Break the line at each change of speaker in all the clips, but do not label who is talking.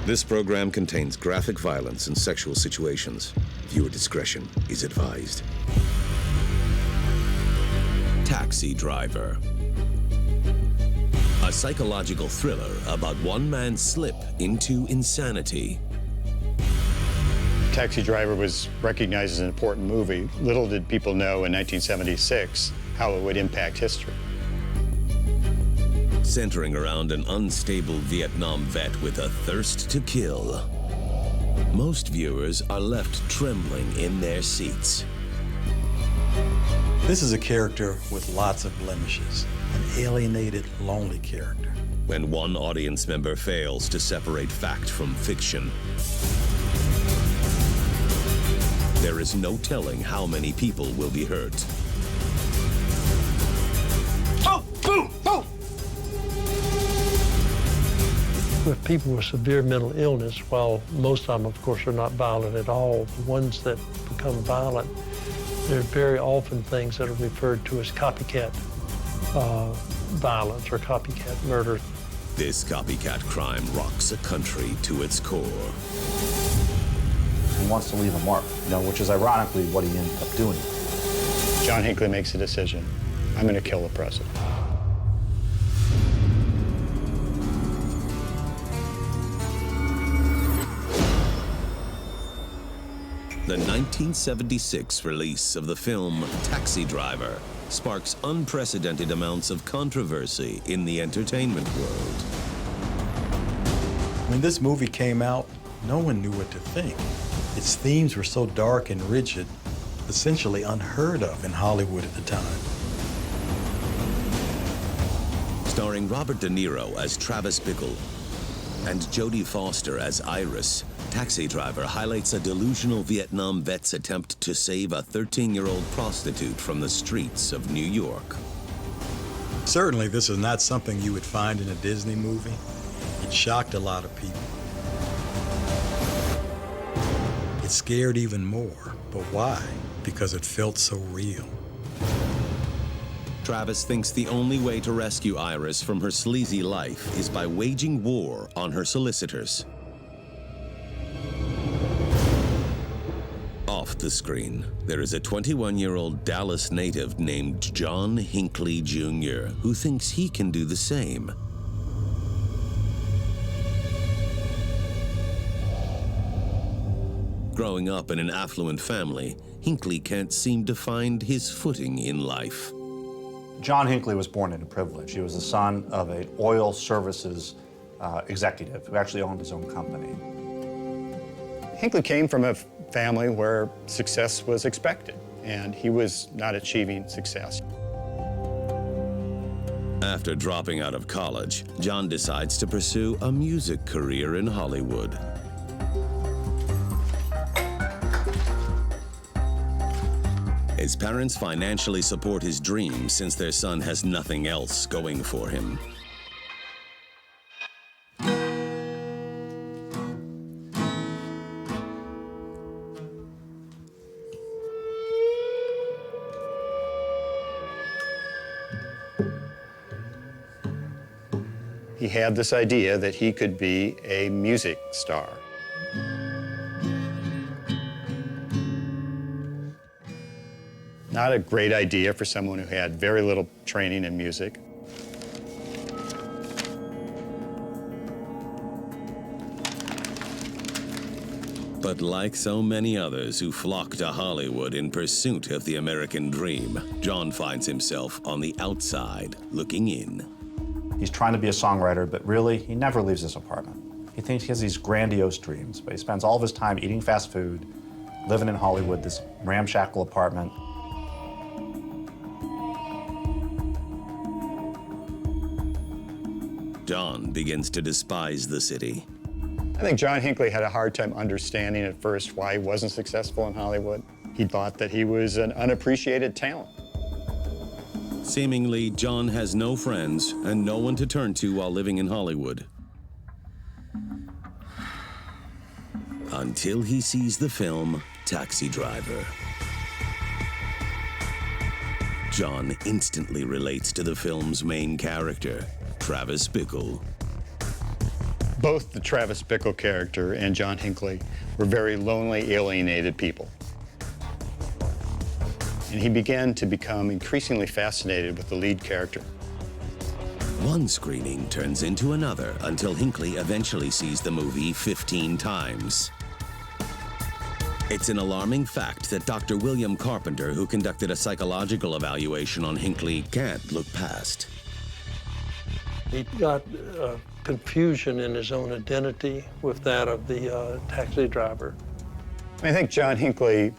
This program contains graphic violence and sexual situations. Viewer discretion is advised.
Taxi Driver. A psychological thriller about one man's slip into insanity.
Taxi Driver was recognized as an important movie. Little did people know in 1976 how it would impact history.
Centering around an unstable Vietnam vet with a thirst to kill. Most viewers are left trembling in their seats.
This is a character with lots of blemishes, an alienated, lonely character.
When one audience member fails to separate fact from fiction, there is no telling how many people will be hurt.
Oh, boom, boom!
With people with severe mental illness, while most of them, of course, are not violent at all, the ones that become violent, there are very often things that are referred to as copycat violence or copycat murder.
This copycat crime rocks a country to its core.
He wants to leave a mark, which is ironically what he ended up doing.
John Hinckley makes a decision. I'm going to kill the president.
The 1976 release of the film Taxi Driver sparks unprecedented amounts of controversy in the entertainment world.
When this movie came out, no one knew what to think. Its themes were so dark and rigid, essentially unheard of in Hollywood at the time.
Starring Robert De Niro as Travis Bickle and Jodie Foster as Iris, Taxi Driver highlights a delusional Vietnam vet's attempt to save a 13-year-old prostitute from the streets of New York.
Certainly, this is not something you would find in a Disney movie. It shocked a lot of people. It scared even more, but why? Because it felt so real.
Travis thinks the only way to rescue Iris from her sleazy life is by waging war on her solicitors. Off the screen, there is a 21-year-old Dallas native named John Hinckley Jr. who thinks he can do the same. Growing up in an affluent family, Hinckley can't seem to find his footing in life.
John Hinckley was born into privilege. He was the son of an oil services executive who actually owned his own company.
Hinckley came from a family where success was expected, and he was not achieving success.
After dropping out of college, John decides to pursue a music career in Hollywood. His parents financially support his dreams since their son has nothing else going for him.
He had this idea that he could be a music star. Not a great idea for someone who had very little training in music.
But like so many others who flock to Hollywood in pursuit of the American dream, John finds himself on the outside looking in.
He's trying to be a songwriter, but really, he never leaves his apartment. He thinks he has these grandiose dreams, but he spends all of his time eating fast food, living in Hollywood, this ramshackle apartment.
John begins to despise the city.
I think John Hinckley had a hard time understanding at first why he wasn't successful in Hollywood. He thought that he was an unappreciated talent.
Seemingly, John has no friends and no one to turn to while living in Hollywood. Until he sees the film Taxi Driver. John instantly relates to the film's main character, Travis Bickle.
Both the Travis Bickle character and John Hinckley were very lonely, alienated people. And he began to become increasingly fascinated with the lead character.
One screening turns into another until Hinckley eventually sees the movie 15 times. It's an alarming fact that Dr. William Carpenter, who conducted a psychological evaluation on Hinckley, can't look past.
He got confusion in his own identity with that of the taxi driver.
I think John Hinckley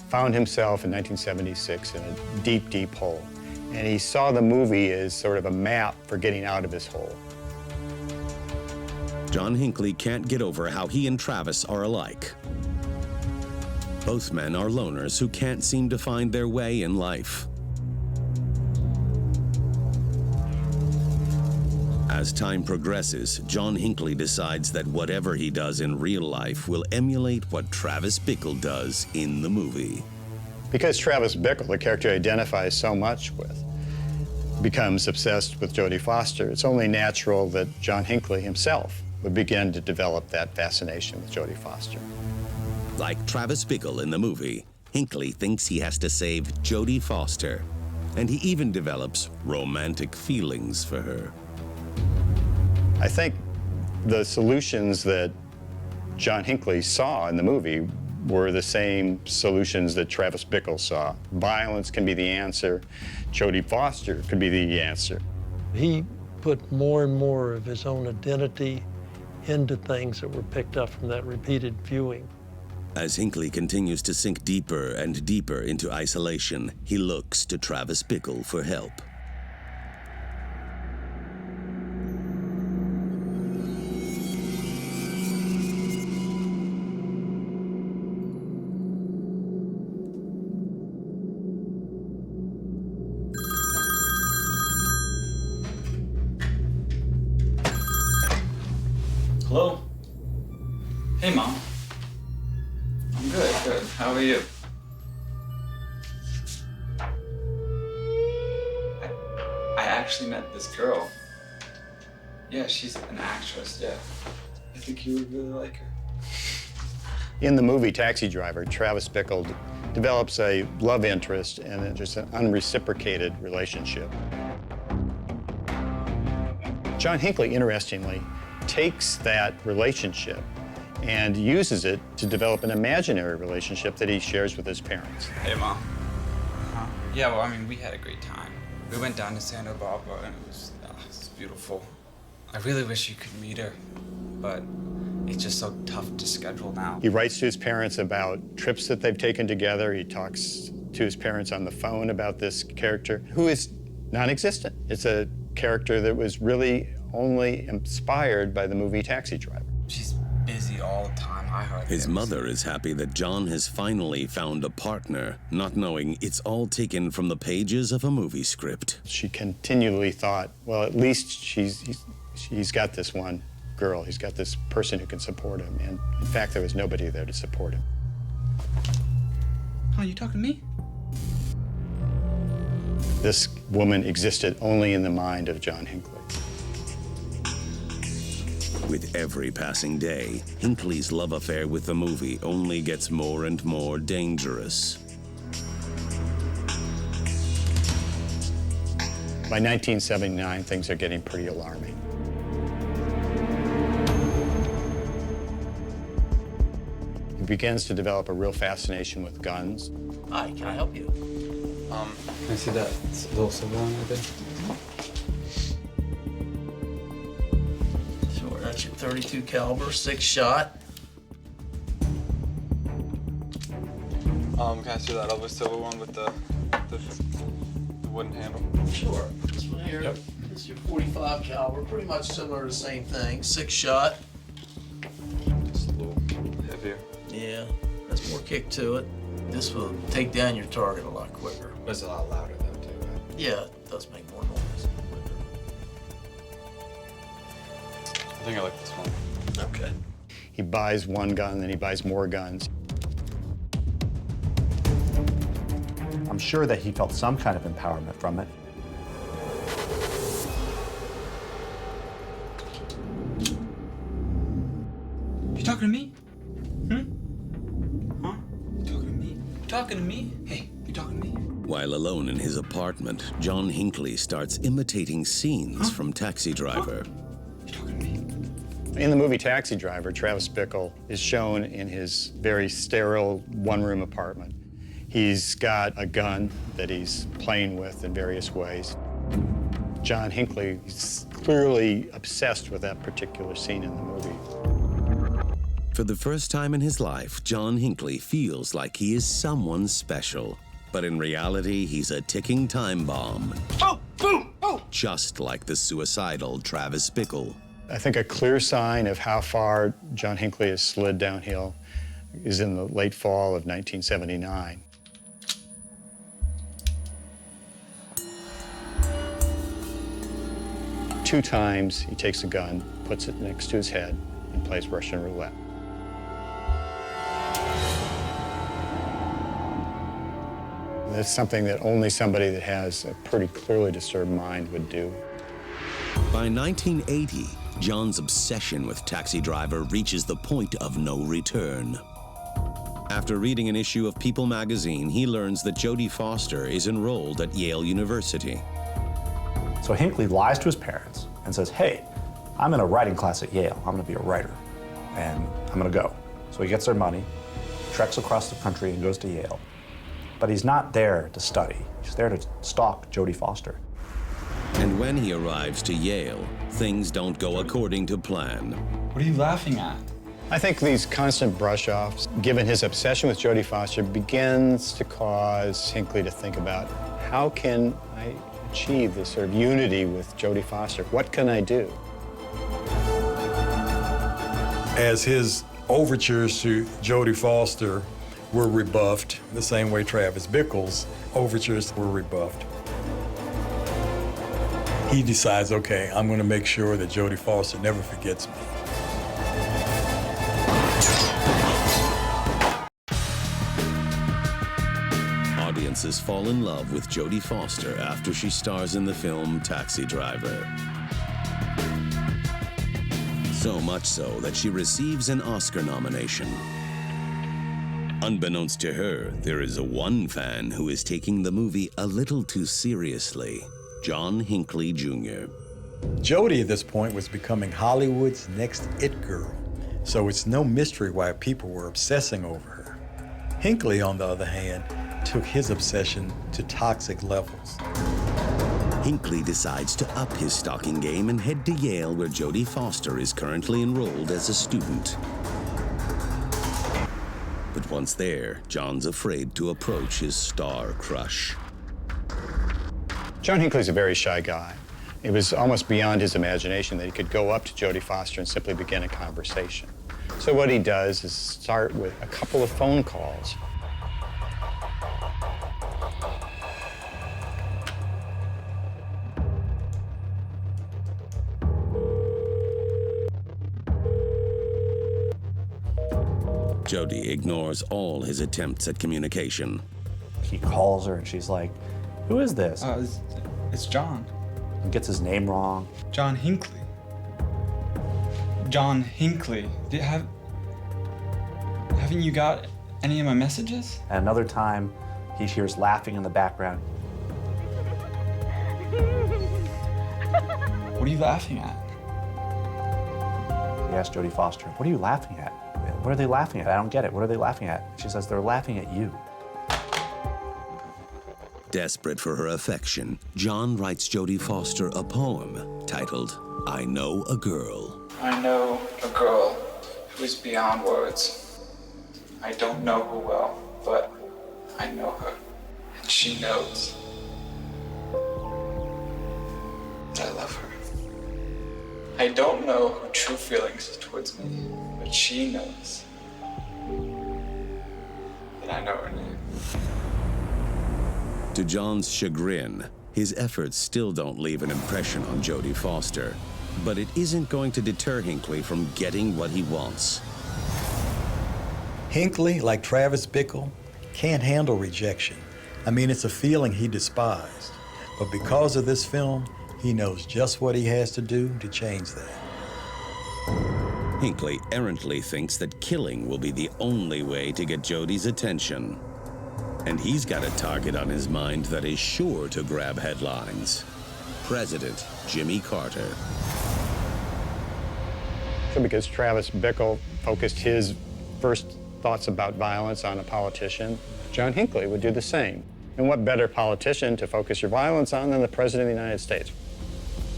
found himself in 1976 in a deep, deep hole. And he saw the movie as sort of a map for getting out of his hole.
John Hinckley can't get over how he and Travis are alike. Both men are loners who can't seem to find their way in life. As time progresses, John Hinckley decides that whatever he does in real life will emulate what Travis Bickle does in the movie.
Because Travis Bickle, the character he identifies so much with, becomes obsessed with Jodie Foster, it's only natural that John Hinckley himself would begin to develop that fascination with Jodie Foster.
Like Travis Bickle in the movie, Hinckley thinks he has to save Jodie Foster, and he even develops romantic feelings for her.
I think the solutions that John Hinckley saw in the movie were the same solutions that Travis Bickle saw. Violence can be the answer. Jodie Foster could be the answer.
He put more and more of his own identity into things that were picked up from that repeated viewing.
As Hinckley continues to sink deeper and deeper into isolation, he looks to Travis Bickle for help.
Hello? Hey, Mom. I'm good, good. How are you? I actually met this girl. Yeah, she's an actress, yeah. I think you would really like her.
In the movie Taxi Driver, Travis Bickle develops a love interest and just an unreciprocated relationship. John Hinckley, interestingly, takes that relationship and uses it to develop an imaginary relationship that he shares with his parents.
Hey, Mom. Yeah, well, I mean, we had a great time. We went down to Santa Barbara, and it was beautiful. I really wish you could meet her, but it's just so tough to schedule now.
He writes to his parents about trips that they've taken together. He talks to his parents on the phone about this character, who is non-existent. It's a character that was really only inspired by the movie Taxi Driver.
She's busy all the time. I heard
His mother is happy that John has finally found a partner, not knowing it's all taken from the pages of a movie script.
She continually thought, well, at least he's got this one girl. He's got this person who can support him. And in fact, there was nobody there to support him.
Huh, you talking to me?
This woman existed only in the mind of John Hinckley.
With every passing day, Hinckley's love affair with the movie only gets more and more dangerous.
By 1979, things are getting pretty alarming. He begins to develop a real fascination with guns.
Hi, can I help you?
Can I see that little silver one right there?
Sure, that's your 32 caliber, 6-shot.
Can I see that other silver one with the wooden handle?
Sure. This one here,
Yep.
this is your 45 caliber, pretty much similar to the same thing, 6-shot.
Just a little heavier.
Yeah, that's more kick to it. This will take down your target a lot quicker.
But it's a lot louder though, too, right?
Yeah, it does make more noise.
I think I like this one.
Okay.
He buys one gun, then he buys more guns.
I'm sure that he felt some kind of empowerment from it.
talking to me? Huh? You talking to me? You talking to me? Hey, you talking to me?
While alone in his apartment, John Hinckley starts imitating scenes from Taxi Driver.
You talking to me?
In the movie Taxi Driver, Travis Bickle is shown in his very sterile one-room apartment. He's got a gun that he's playing with in various ways. John Hinckley is clearly obsessed with that particular scene in the movie.
For the first time in his life, John Hinckley feels like he is someone special. But in reality, he's a ticking time bomb.
Oh, boom, oh!
Just like the suicidal Travis Bickle.
I think a clear sign of how far John Hinckley has slid downhill is in the late fall of 1979. Two times he takes a gun, puts it next to his head, and plays Russian roulette. That's something that only somebody that has a pretty clearly disturbed mind would do.
By 1980, John's obsession with Taxi Driver reaches the point of no return. After reading an issue of People magazine, he learns that Jodie Foster is enrolled at Yale University.
So Hinckley lies to his parents and says, hey, I'm in a writing class at Yale. I'm gonna be a writer, and I'm gonna go. So he gets their money, treks across the country and goes to Yale. But he's not there to study. He's there to stalk Jodie Foster.
And when he arrives to Yale, things don't go according to plan.
What are you laughing at?
I think these constant brush-offs, given his obsession with Jodie Foster, begins to cause Hinckley to think about, how can I achieve this sort of unity with Jodie Foster? What can I do?
As his overtures to Jodie Foster were rebuffed, the same way Travis Bickle's overtures were rebuffed, he decides, okay, I'm going to make sure that Jodie Foster never forgets me.
Audiences fall in love with Jodie Foster after she stars in the film Taxi Driver. So much so that she receives an Oscar nomination. Unbeknownst to her, there is one fan who is taking the movie a little too seriously. John Hinckley Jr.
Jodie at this point was becoming Hollywood's next it girl, so it's no mystery why people were obsessing over her. Hinckley, on the other hand, took his obsession to toxic levels.
Hinckley decides to up his stalking game and head to Yale, where Jodie Foster is currently enrolled as a student. But once there, John's afraid to approach his star crush.
John Hinckley's a very shy guy. It was almost beyond his imagination that he could go up to Jodie Foster and simply begin a conversation. So what he does is start with a couple of phone calls.
Jodie ignores all his attempts at communication.
He calls her and she's like, who is this?
It's John.
And gets his name wrong.
John Hinckley. John Hinckley. Haven't you got any of my messages?
And another time, he hears laughing in the background.
What are you laughing at?
He asks Jodie Foster, what are you laughing at? What are they laughing at? I don't get it. What are they laughing at? She says, they're laughing at you.
Desperate for her affection, John writes Jodie Foster a poem titled, I Know a Girl.
I know a girl who is beyond words. I don't know her well, but I know her, and she knows that I love her. I don't know her true feelings towards me, but she knows that I know her name.
To John's chagrin, his efforts still don't leave an impression on Jodie Foster, but it isn't going to deter Hinckley from getting what he wants.
Hinckley, like Travis Bickle, can't handle rejection. I mean, it's a feeling he despised. But because of this film, he knows just what he has to do to change that.
Hinckley errantly thinks that killing will be the only way to get Jodie's attention. And he's got a target on his mind that is sure to grab headlines. President Jimmy Carter.
So because Travis Bickle focused his first thoughts about violence on a politician, John Hinckley would do the same. And what better politician to focus your violence on than the President of the United States?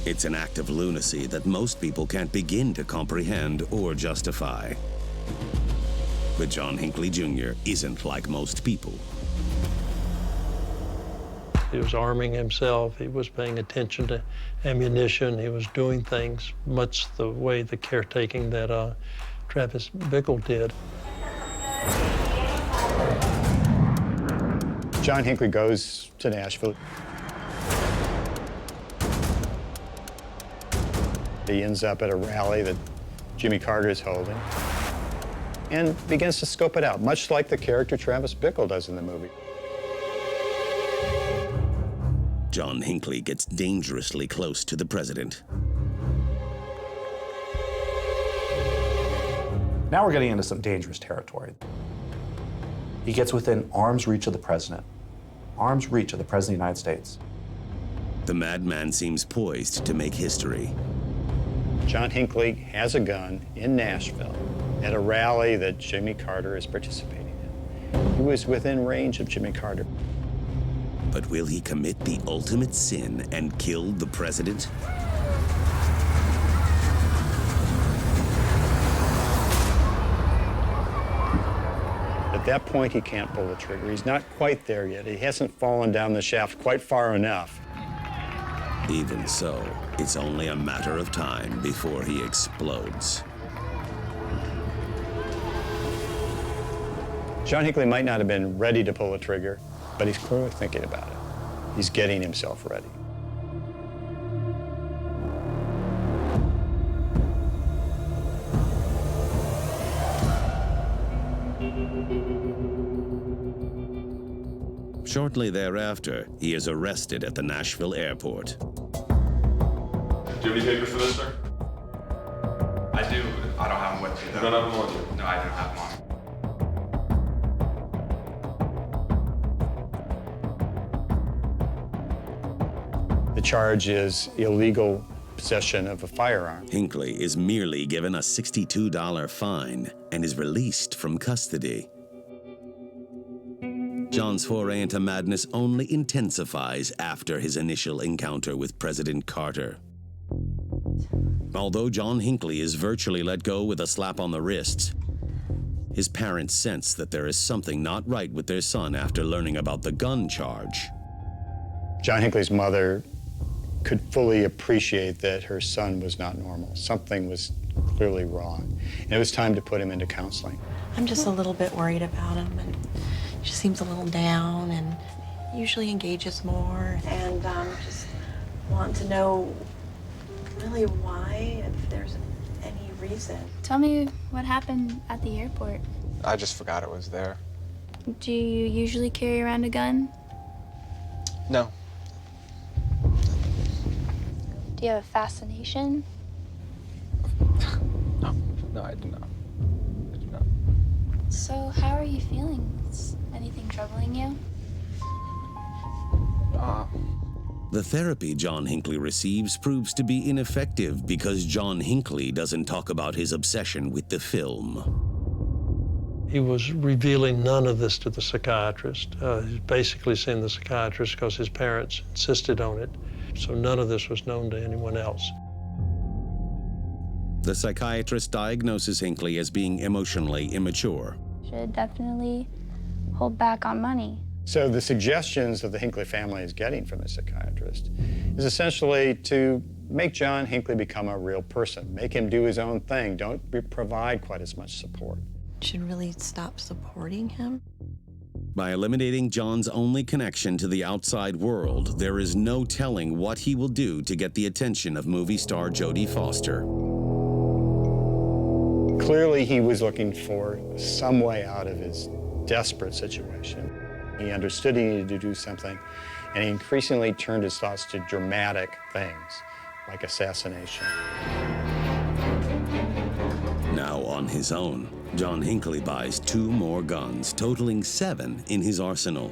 It's an act of lunacy that most people can't begin to comprehend or justify. But John Hinckley Jr. isn't like most people.
He was arming himself, he was paying attention to ammunition, he was doing things much the way the caretaking that Travis Bickle did.
John Hinckley goes to Nashville. He ends up at a rally that Jimmy Carter is holding and begins to scope it out, much like the character Travis Bickle does in the movie.
John Hinckley gets dangerously close to the president.
Now we're getting into some dangerous territory. He gets within arm's reach of the president. Arm's reach of the President of the United States.
The madman seems poised to make history.
John Hinckley has a gun in Nashville at a rally that Jimmy Carter is participating in. He was within range of Jimmy Carter.
But will he commit the ultimate sin and kill the president?
At that point, he can't pull the trigger. He's not quite there yet. He hasn't fallen down the shaft quite far enough.
Even so, it's only a matter of time before he explodes.
John Hinckley might not have been ready to pull the trigger, but he's clearly thinking about it. He's getting himself ready.
Shortly thereafter, he is arrested at the Nashville airport.
Do you have any papers for this, sir?
I do. I don't have them with me, though.
You don't have them on you?
No, I don't have them on.
The charge is illegal possession of a firearm.
Hinckley is merely given a $62 fine and is released from custody. John's foray into madness only intensifies after his initial encounter with President Carter. Although John Hinckley is virtually let go with a slap on the wrists, his parents sense that there is something not right with their son after learning about the gun charge.
John Hinckley's mother could fully appreciate that her son was not normal. Something was clearly wrong. And it was time to put him into counseling.
I'm just a little bit worried about him, and he just seems a little down and usually engages more. And just want to know really why, if there's any reason.
Tell me what happened at the airport.
I just forgot it was there.
Do you usually carry around a gun?
No.
Do you have a fascination?
No, I do not. I do not.
So how are you feeling? Is anything troubling you?
The therapy John Hinckley receives proves to be ineffective because John Hinckley doesn't talk about his obsession with the film.
He was revealing none of this to the psychiatrist. He's basically seeing the psychiatrist because his parents insisted on it. So none of this was known to anyone else.
The psychiatrist diagnoses Hinckley as being emotionally immature.
Should definitely hold back on money.
So the suggestions that the Hinckley family is getting from the psychiatrist is essentially to make John Hinckley become a real person, make him do his own thing, don't provide quite as much support.
Should really stop supporting him.
By eliminating John's only connection to the outside world, there is no telling what he will do to get the attention of movie star Jodie Foster.
Clearly, he was looking for some way out of his desperate situation. He understood he needed to do something, and he increasingly turned his thoughts to dramatic things, like assassination.
Now on his own, John Hinckley buys 2 more guns, totaling 7 in his arsenal.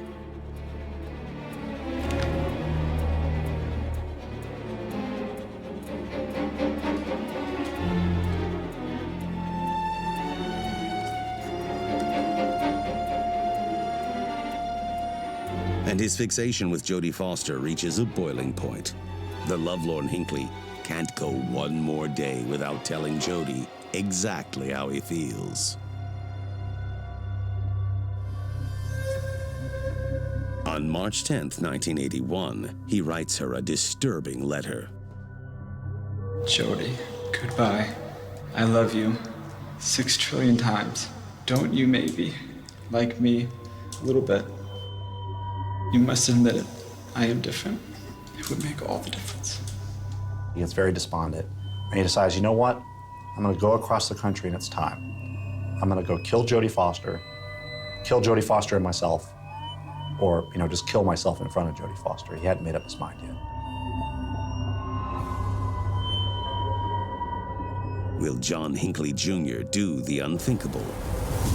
And his fixation with Jodie Foster reaches a boiling point. The lovelorn Hinckley can't go one more day without telling Jodie exactly how he feels. On March 10th, 1981, he writes her a disturbing letter.
Jodie, goodbye. I love you 6 trillion times. Don't you maybe like me a little bit? You must admit it. I am different. It would make all the difference.
He gets very despondent, and he decides, you know what? I'm gonna go across the country and it's time. I'm gonna go kill Jodie Foster and myself, or, you know, just kill myself in front of Jodie Foster. He hadn't made up his mind yet.
Will John Hinckley Jr. do the unthinkable?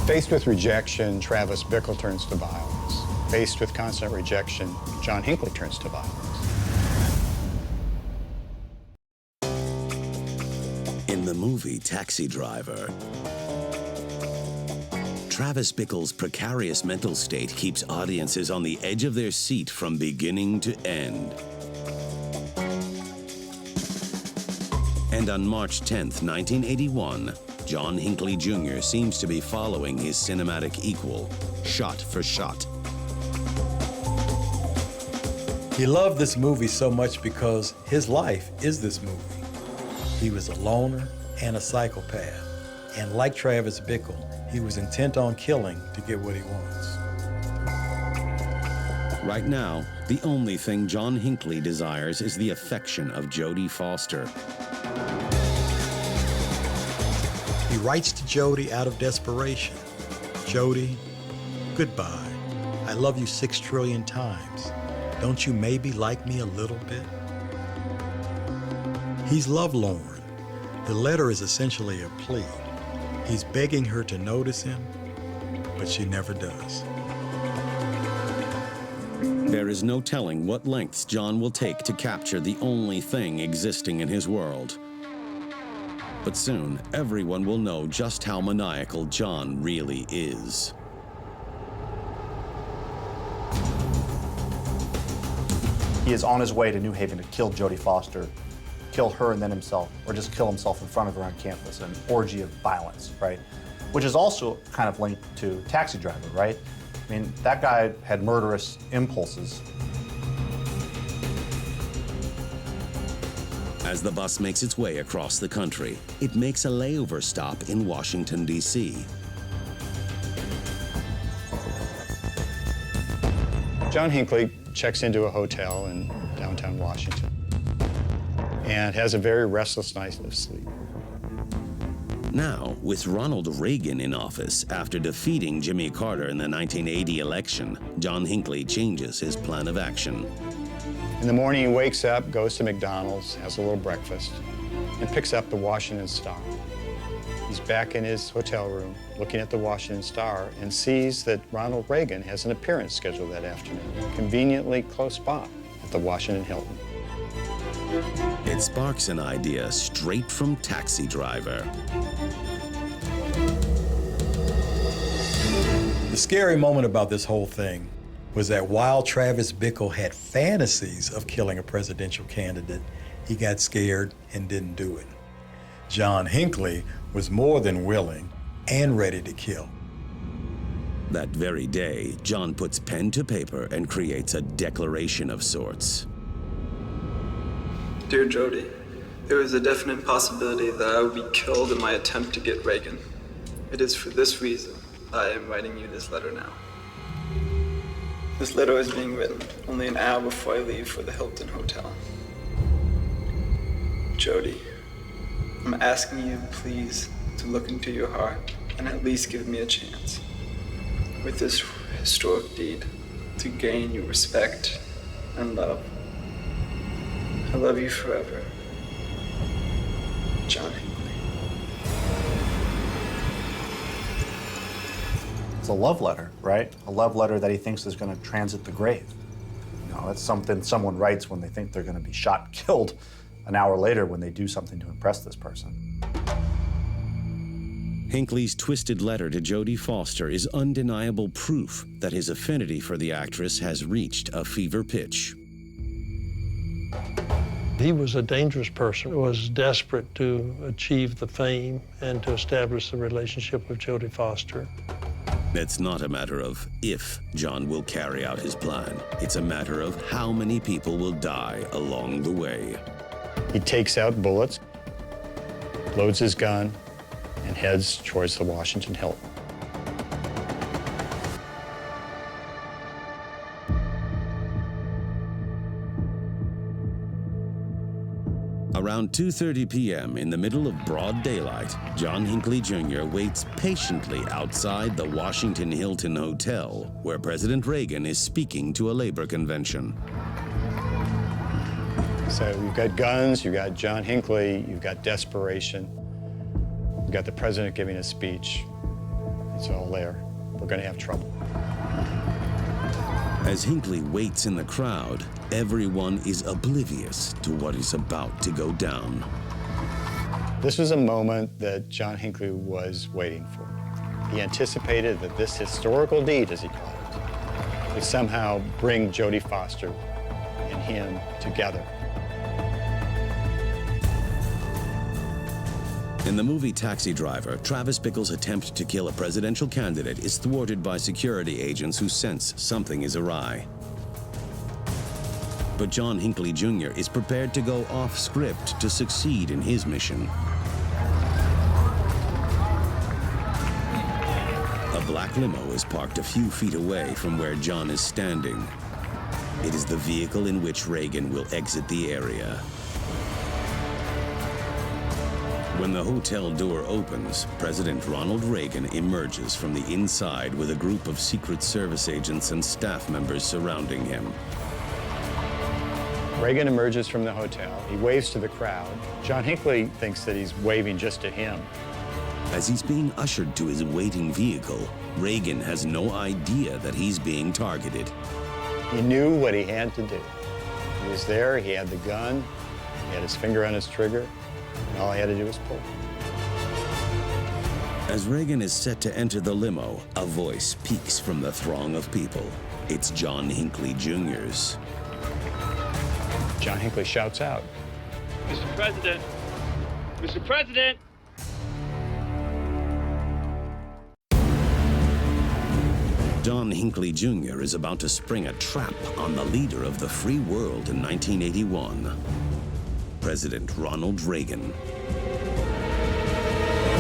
Faced with rejection, Travis Bickle turns to violence. Faced with constant rejection, John Hinckley turns to violence.
In the movie Taxi Driver, Travis Bickle's precarious mental state keeps audiences on the edge of their seat from beginning to end. And on March 10th, 1981, John Hinckley Jr. seems to be following his cinematic equal, shot for shot.
He loved this movie so much because his life is this movie. He was a loner and a psychopath. And like Travis Bickle, he was intent on killing to get what he wants.
Right now, the only thing John Hinckley desires is the affection of Jodie Foster.
He writes to Jodie out of desperation. Jodie, goodbye. I love you 6 trillion times. Don't you maybe like me a little bit? He's lovelorn. The letter is essentially a plea. He's begging her to notice him, but she never does.
There is no telling what lengths John will take to capture the only thing existing in his world. But soon, everyone will know just how maniacal John really is.
He is on his way to New Haven to kill Jodie Foster, kill her and then himself, or just kill himself in front of her on campus, an orgy of violence, right? Which is also kind of linked to Taxi Driver, right? I mean, that guy had murderous impulses.
As the bus makes its way across the country, it makes a layover stop in Washington, D.C.
John Hinckley checks into a hotel in downtown Washington and has a very restless night of sleep.
Now, with Ronald Reagan in office after defeating Jimmy Carter in the 1980 election, John Hinckley changes his plan of action.
In the morning, he wakes up, goes to McDonald's, has a little breakfast, and picks up the Washington Star. He's back in his hotel room, looking at the Washington Star, and sees that Ronald Reagan has an appearance scheduled that afternoon, conveniently close by at the Washington Hilton.
It sparks an idea straight from Taxi Driver.
The scary moment about this whole thing was that while Travis Bickle had fantasies of killing a presidential candidate, he got scared and didn't do it. John Hinckley was more than willing and ready to kill.
That very day, John puts pen to paper and creates a declaration of sorts.
Dear Jodie, there is a definite possibility that I will be killed in my attempt to get Reagan. It is for this reason I am writing you this letter now. This letter is being written only an hour before I leave for the Hilton Hotel. Jodie, I'm asking you please to look into your heart and at least give me a chance. With this historic deed, to gain your respect and love. I love you forever, John Hinckley.
a love letter, right? A love letter that he thinks is going to transit the grave. You know, that's something someone writes when they think they're going to be shot, killed an hour later when they do something to impress this person.
Hinckley's twisted letter to Jodie Foster is undeniable proof that his affinity for the actress has reached a fever pitch.
He was a dangerous person, was desperate to achieve the fame and to establish the relationship with Jodie Foster.
It's not a matter of if John will carry out his plan. It's a matter of how many people will die along the way.
He takes out bullets, loads his gun, and heads towards the Washington Hilton.
Around 2:30 p.m., in the middle of broad daylight, John Hinckley Jr. waits patiently outside the Washington Hilton Hotel, where President Reagan is speaking to a labor convention.
So you've got guns, you've got John Hinckley, you've got desperation, you've got the president giving a speech. It's all there. We're going to have trouble.
As Hinckley waits in the crowd, everyone is oblivious to what is about to go down.
This was a moment that John Hinckley was waiting for. He anticipated that this historical deed, as he called it, would somehow bring Jodie Foster and him together.
In the movie Taxi Driver, Travis Bickle's attempt to kill a presidential candidate is thwarted by security agents who sense something is awry. But John Hinckley Jr. is prepared to go off script to succeed in his mission. A black limo is parked a few feet away from where John is standing. It is the vehicle in which Reagan will exit the area. When the hotel door opens, President Ronald Reagan emerges from the inside with a group of Secret Service agents and staff members surrounding him.
Reagan emerges from the hotel. He waves to the crowd. John Hinckley thinks that he's waving just to him.
As he's being ushered to his waiting vehicle, Reagan has no idea that he's being targeted.
He knew what he had to do. He was there, he had the gun, he had his finger on his trigger, and all he had to do was pull.
As Reagan is set to enter the limo, a voice peeks from the throng of people. It's John Hinckley Jr.'s.
John Hinckley shouts out,
"Mr. President! Mr. President!"
John Hinckley Jr. is about to spring a trap on the leader of the free world in 1981, President Ronald Reagan.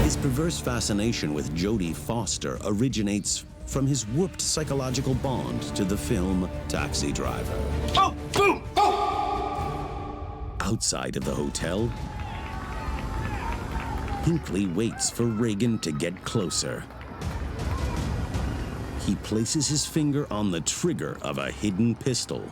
His perverse fascination with Jodie Foster originates from his warped psychological bond to the film Taxi Driver.
Oh, boom! Oh!
Outside of the hotel, Hinckley waits for Reagan to get closer. He places his finger on the trigger of a hidden pistol.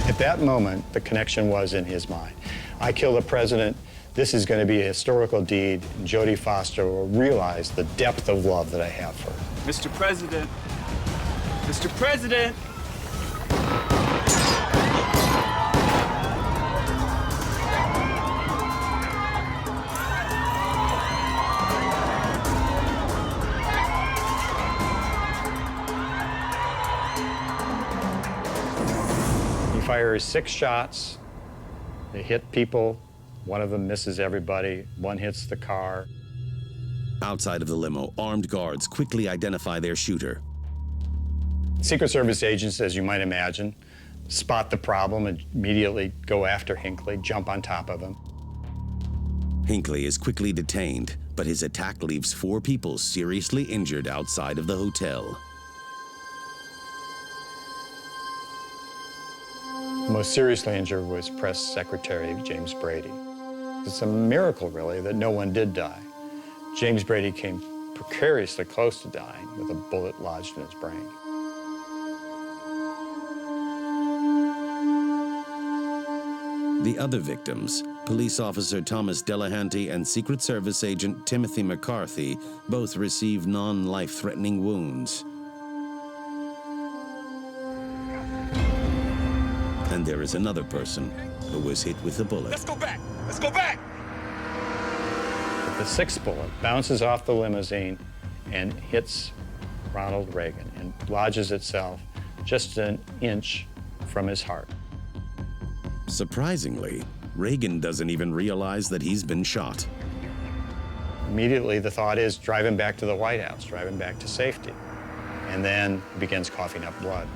At that moment, the connection was in his mind. I kill the president. This is going to be a historical deed, and Jodie Foster will realize the depth of love that I have for her.
Mr. President! Mr. President!
He fires 6 shots. They hit people. One of them misses everybody. One hits the car.
Outside of the limo, armed guards quickly identify their shooter.
Secret Service agents, as you might imagine, spot the problem and immediately go after Hinckley, jump on top of him.
Hinckley is quickly detained, but his attack leaves 4 people seriously injured outside of the hotel.
The most seriously injured was Press Secretary James Brady. It's a miracle, really, that no one did die. James Brady came precariously close to dying with a bullet lodged in his brain.
The other victims, police officer Thomas Delahanty and Secret Service agent Timothy McCarthy, both received non-life-threatening wounds. And there is another person who was hit with a bullet.
Let's go back! Let's go back!
But the sixth bullet bounces off the limousine and hits Ronald Reagan and lodges itself just an inch from his heart.
Surprisingly, Reagan doesn't even realize that he's been shot.
Immediately, the thought is drive him back to the White House, drive him back to safety. And then he begins coughing up blood.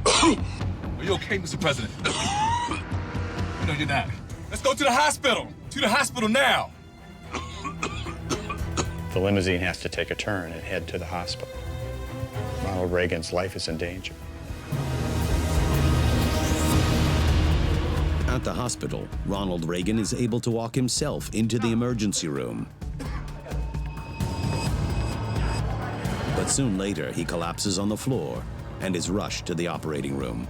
Are you okay, Mr. President? You know you're not. Let's go to the hospital. To the hospital now.
The limousine has to take a turn and head to the hospital. Ronald Reagan's life is in danger.
At the hospital, Ronald Reagan is able to walk himself into the emergency room. But soon later, he collapses on the floor and is rushed to the operating room.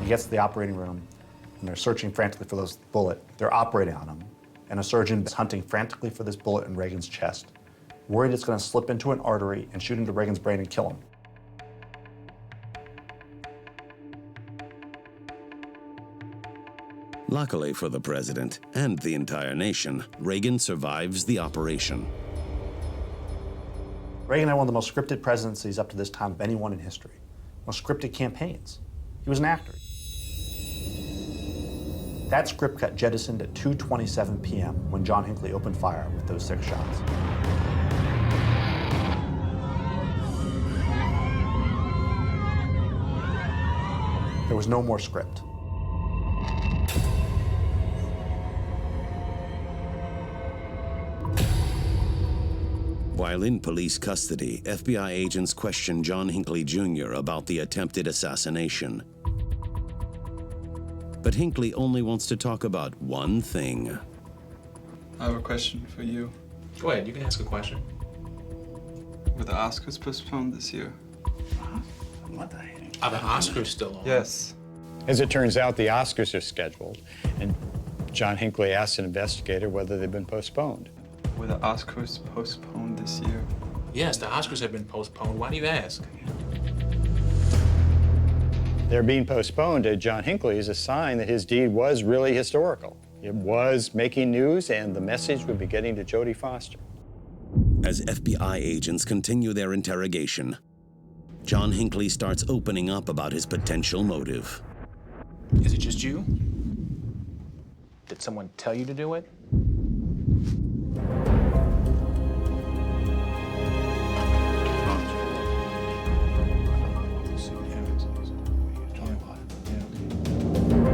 He gets to the operating room, and they're searching frantically for this bullet. They're operating on him, and a surgeon is hunting frantically for this bullet in Reagan's chest, worried it's going to slip into an artery and shoot into Reagan's brain and kill him.
Luckily for the president and the entire nation, Reagan survives the operation.
Reagan had one of the most scripted presidencies up to this time of anyone in history. Most scripted campaigns. He was an actor. That script got jettisoned at 2:27 p.m. when John Hinckley opened fire with those 6 shots. There was no more script.
While in police custody, FBI agents question John Hinckley Jr. about the attempted assassination. But Hinckley only wants to talk about one thing.
I have a question for you.
Go ahead, you can ask a question.
Were the Oscars postponed this year?
What the heck?
Are the Oscars still on?
Yes.
As it turns out, the Oscars are scheduled, and John Hinckley asked an investigator whether they've been postponed.
Were the Oscars postponed this year?
Yes, the Oscars have been postponed. Why do you ask?
They're being postponed to John Hinckley is a sign that his deed was really historical. It was making news, and the message would be getting to Jodie Foster.
As FBI agents continue their interrogation, John Hinckley starts opening up about his potential motive.
Is it just you? Did someone tell you to do it?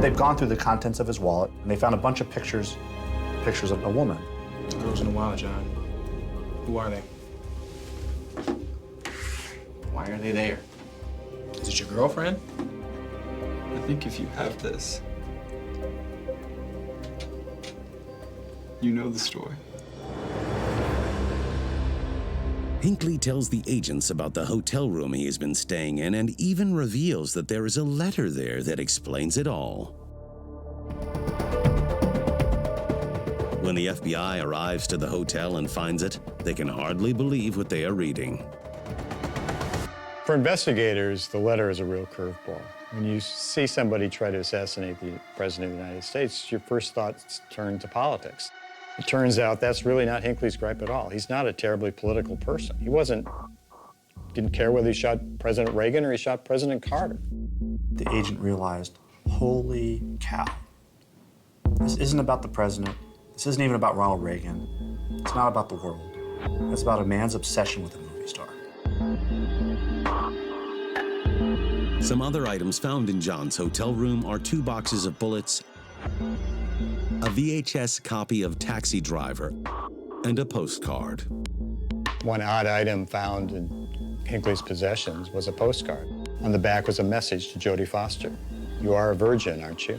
They've gone through the contents of his wallet, and they found a bunch of pictures of a woman.
Girls in a while, John. Who are they? Why are they there? Is it your girlfriend?
I think if you have this, you know the story.
Hinckley tells the agents about the hotel room he has been staying in and even reveals that there is a letter there that explains it all. When the FBI arrives to the hotel and finds it, they can hardly believe what they are reading.
For investigators, the letter is a real curveball. When you see somebody try to assassinate the President of the United States, your first thoughts turn to politics. It turns out that's really not Hinckley's gripe at all. He's not a terribly political person. He didn't care whether he shot President Reagan or he shot President Carter.
The agent realized, holy cow. This isn't about the president. This isn't even about Ronald Reagan. It's not about the world. It's about a man's obsession with a movie star.
Some other items found in John's hotel room are 2 boxes of bullets, a VHS copy of Taxi Driver, and a postcard.
One odd item found in Hinckley's possessions was a postcard. On the back was a message to Jodie Foster. You are a virgin, aren't you?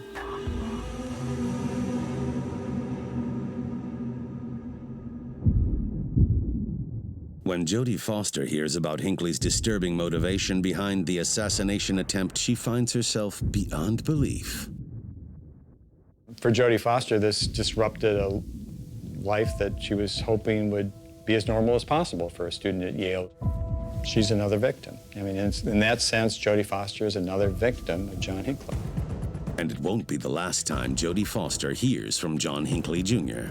When Jodie Foster hears about Hinckley's disturbing motivation behind the assassination attempt, she finds herself beyond belief.
For Jodie Foster, this disrupted a life that she was hoping would be as normal as possible for a student at Yale. She's another victim. I mean, in that sense, Jodie Foster is another victim of John Hinckley.
And it won't be the last time Jodie Foster hears from John Hinckley Jr.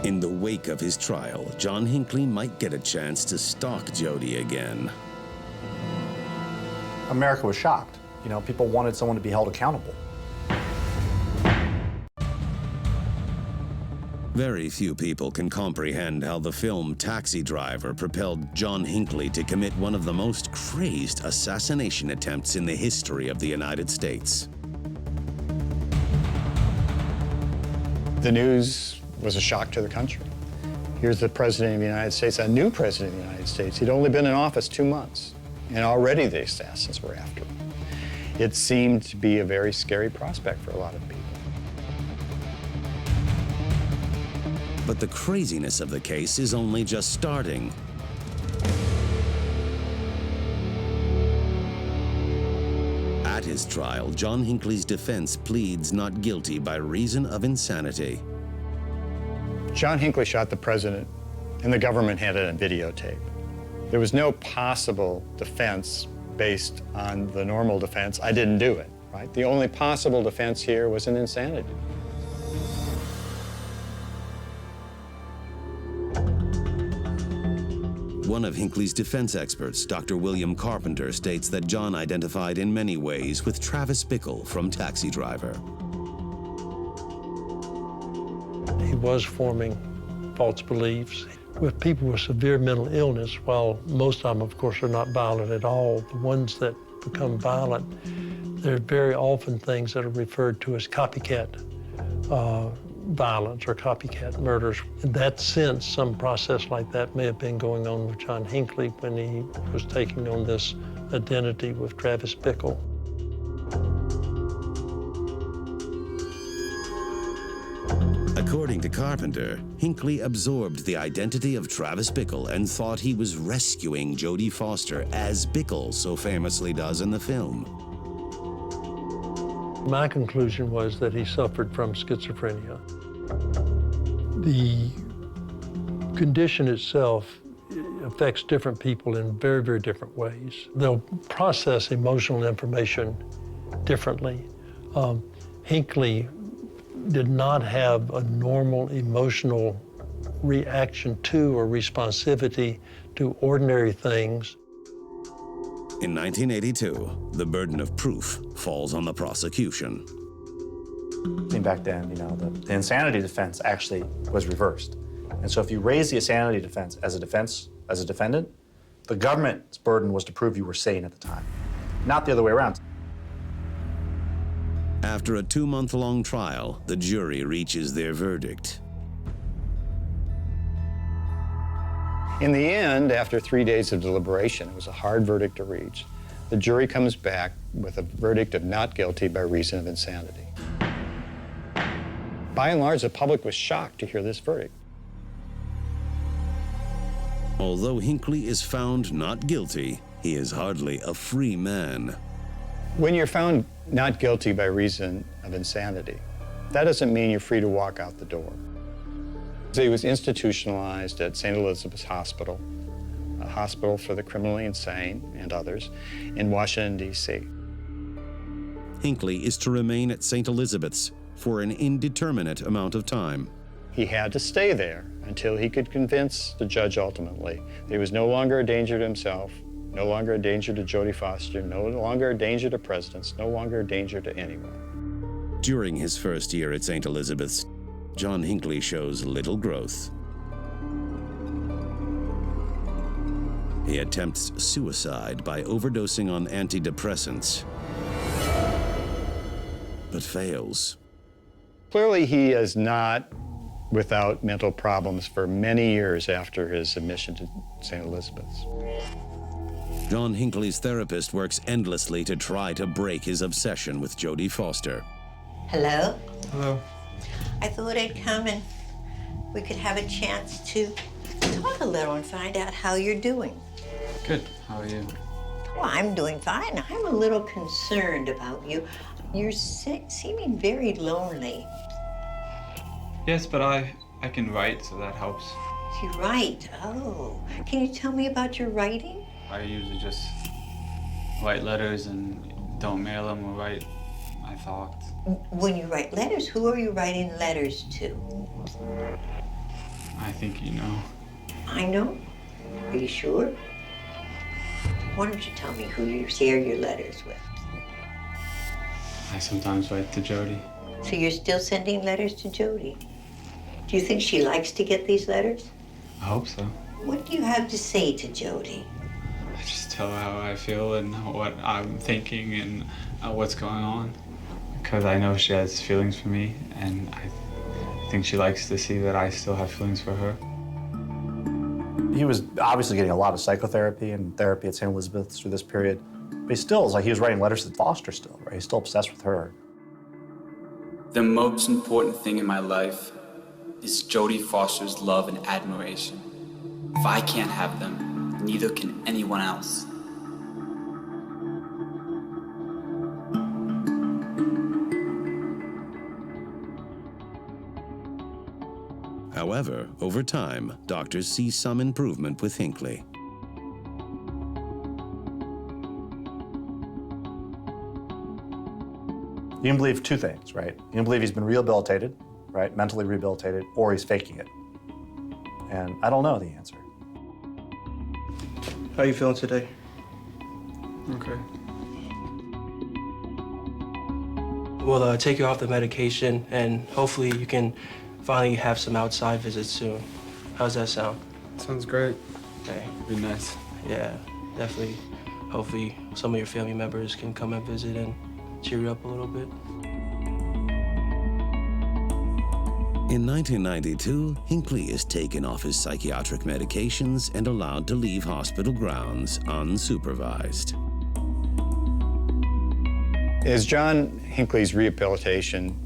In the wake of his trial, John Hinckley might get a chance to stalk Jodie again.
America was shocked. You know, people wanted someone to be held accountable.
Very few people can comprehend how the film Taxi Driver propelled John Hinckley to commit one of the most crazed assassination attempts in the history of the United States.
The news was a shock to the country. Here's the President of the United States, a new President of the United States. He'd only been in office 2 months, and already the assassins were after him. It seemed to be a very scary prospect for a lot of people.
But the craziness of the case is only just starting. At his trial, John Hinckley's defense pleads not guilty by reason of insanity.
John Hinckley shot the president, and the government had it on videotape. There was no possible defense based on the normal defense, I didn't do it, right? The only possible defense here was an insanity.
One of Hinckley's defense experts, Dr. William Carpenter, states that John identified in many ways with Travis Bickle from Taxi Driver.
He was forming false beliefs. With people with severe mental illness, while most of them, of course, are not violent at all, the ones that become violent, they're very often things that are referred to as copycat violence or copycat murders. In that sense, some process like that may have been going on with John Hinckley when he was taking on this identity with Travis Bickle.
According to Carpenter, Hinckley absorbed the identity of Travis Bickle and thought he was rescuing Jodie Foster, as Bickle so famously does in the film.
My conclusion was that he suffered from schizophrenia. The condition itself affects different people in very, very different ways. They'll process emotional information differently. Hinckley did not have a normal emotional reaction to or responsivity to ordinary things.
In 1982, the burden of proof falls on the prosecution.
Back then, you know, the insanity defense actually was reversed. And so if you raise the insanity defense, as a defendant, the government's burden was to prove you were sane at the time, not the other way around.
After a 2-month-long trial, the jury reaches their verdict.
In the end, after 3 days of deliberation, it was a hard verdict to reach. The jury comes back with a verdict of not guilty by reason of insanity. By and large, the public was shocked to hear this verdict.
Although Hinckley is found not guilty, he is hardly a free man.
When you're found not guilty by reason of insanity, that doesn't mean you're free to walk out the door. He was institutionalized at St. Elizabeth's Hospital, a hospital for the criminally insane and others, in Washington, D.C.
Hinckley is to remain at St. Elizabeth's for an indeterminate amount of time.
He had to stay there until he could convince the judge ultimately that he was no longer a danger to himself, no longer a danger to Jodie Foster, no longer a danger to presidents, no longer a danger to anyone.
During his first year at St. Elizabeth's, John Hinckley shows little growth. He attempts suicide by overdosing on antidepressants, but fails.
Clearly, he is not without mental problems for many years after his admission to St. Elizabeth's.
John Hinckley's therapist works endlessly to try to break his obsession with Jodie Foster.
Hello?
Hello.
I thought I'd come and we could have a chance to talk a little and find out how you're doing.
Good. How are you?
Well, I'm doing fine. I'm a little concerned about you. You're seeming very lonely.
Yes, but I can write, so that helps.
You write? Oh. Can you tell me about your writing?
I usually just write letters and don't mail them or write my thoughts.
When you write letters, who are you writing letters to?
I think you know.
I know? Are you sure? Why don't you tell me who you share your letters with?
I sometimes write to Jodie.
So you're still sending letters to Jodie? Do you think she likes to get these letters?
I hope so.
What do you have to say to Jodie?
I just tell her how I feel and what I'm thinking and what's going on. Because I know she has feelings for me, and I think she likes to see that I still have feelings for her.
He was obviously getting a lot of psychotherapy and therapy at St. Elizabeth's through this period, but he still is like he was writing letters to Foster still, right? He's still obsessed with her.
The most important thing in my life is Jodie Foster's love and admiration. If I can't have them, neither can anyone else.
However, over time, doctors see some improvement with Hinckley.
You can believe two things, right? You can believe he's been rehabilitated, right? Mentally rehabilitated, or he's faking it. And I don't know the answer.
How are you feeling today?
Okay.
We'll take you off the medication, and hopefully you can finally have some outside visits soon. How's that sound?
Sounds great.
Okay.
Be nice.
Yeah, definitely. Hopefully some of your family members can come and visit and cheer you up a little bit.
In 1992, Hinckley is taken off his psychiatric medications and allowed to leave hospital grounds unsupervised.
As John Hinckley's rehabilitation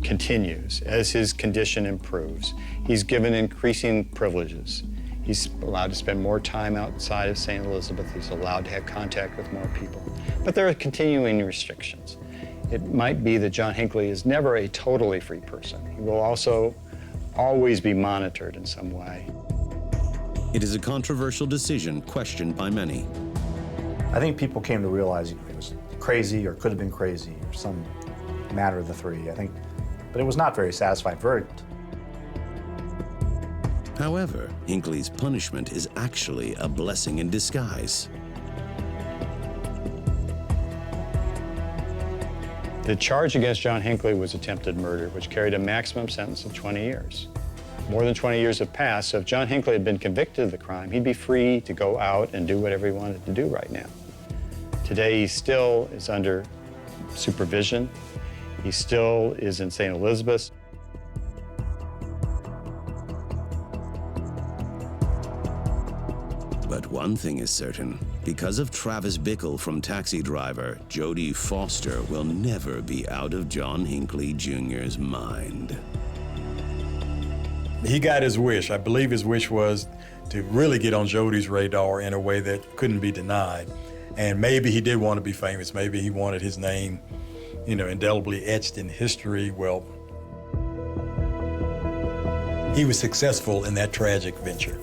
continues, as his condition improves, he's given increasing privileges. He's allowed to spend more time outside of St. Elizabeth. He's allowed to have contact with more people. But there are continuing restrictions. It might be that John Hinckley is never a totally free person. He will also always be monitored in some way.
It is a controversial decision questioned by many.
I think people came to realize he was crazy or could have been crazy or some matter of the three, I think. But it was not very satisfying verdict.
However, Hinckley's punishment is actually a blessing in disguise.
The charge against John Hinckley was attempted murder, which carried a maximum sentence of 20 years. More than 20 years have passed, so if John Hinckley had been convicted of the crime, he'd be free to go out and do whatever he wanted to do right now. Today, he still is under supervision. He still is in St. Elizabeth's.
But one thing is certain. Because of Travis Bickle from Taxi Driver, Jodie Foster will never be out of John Hinckley Jr.'s mind.
He got his wish. I believe his wish was to really get on Jodie's radar in a way that couldn't be denied. And maybe he did want to be famous. Maybe he wanted his name, indelibly etched in history. Well, he was successful in that tragic venture.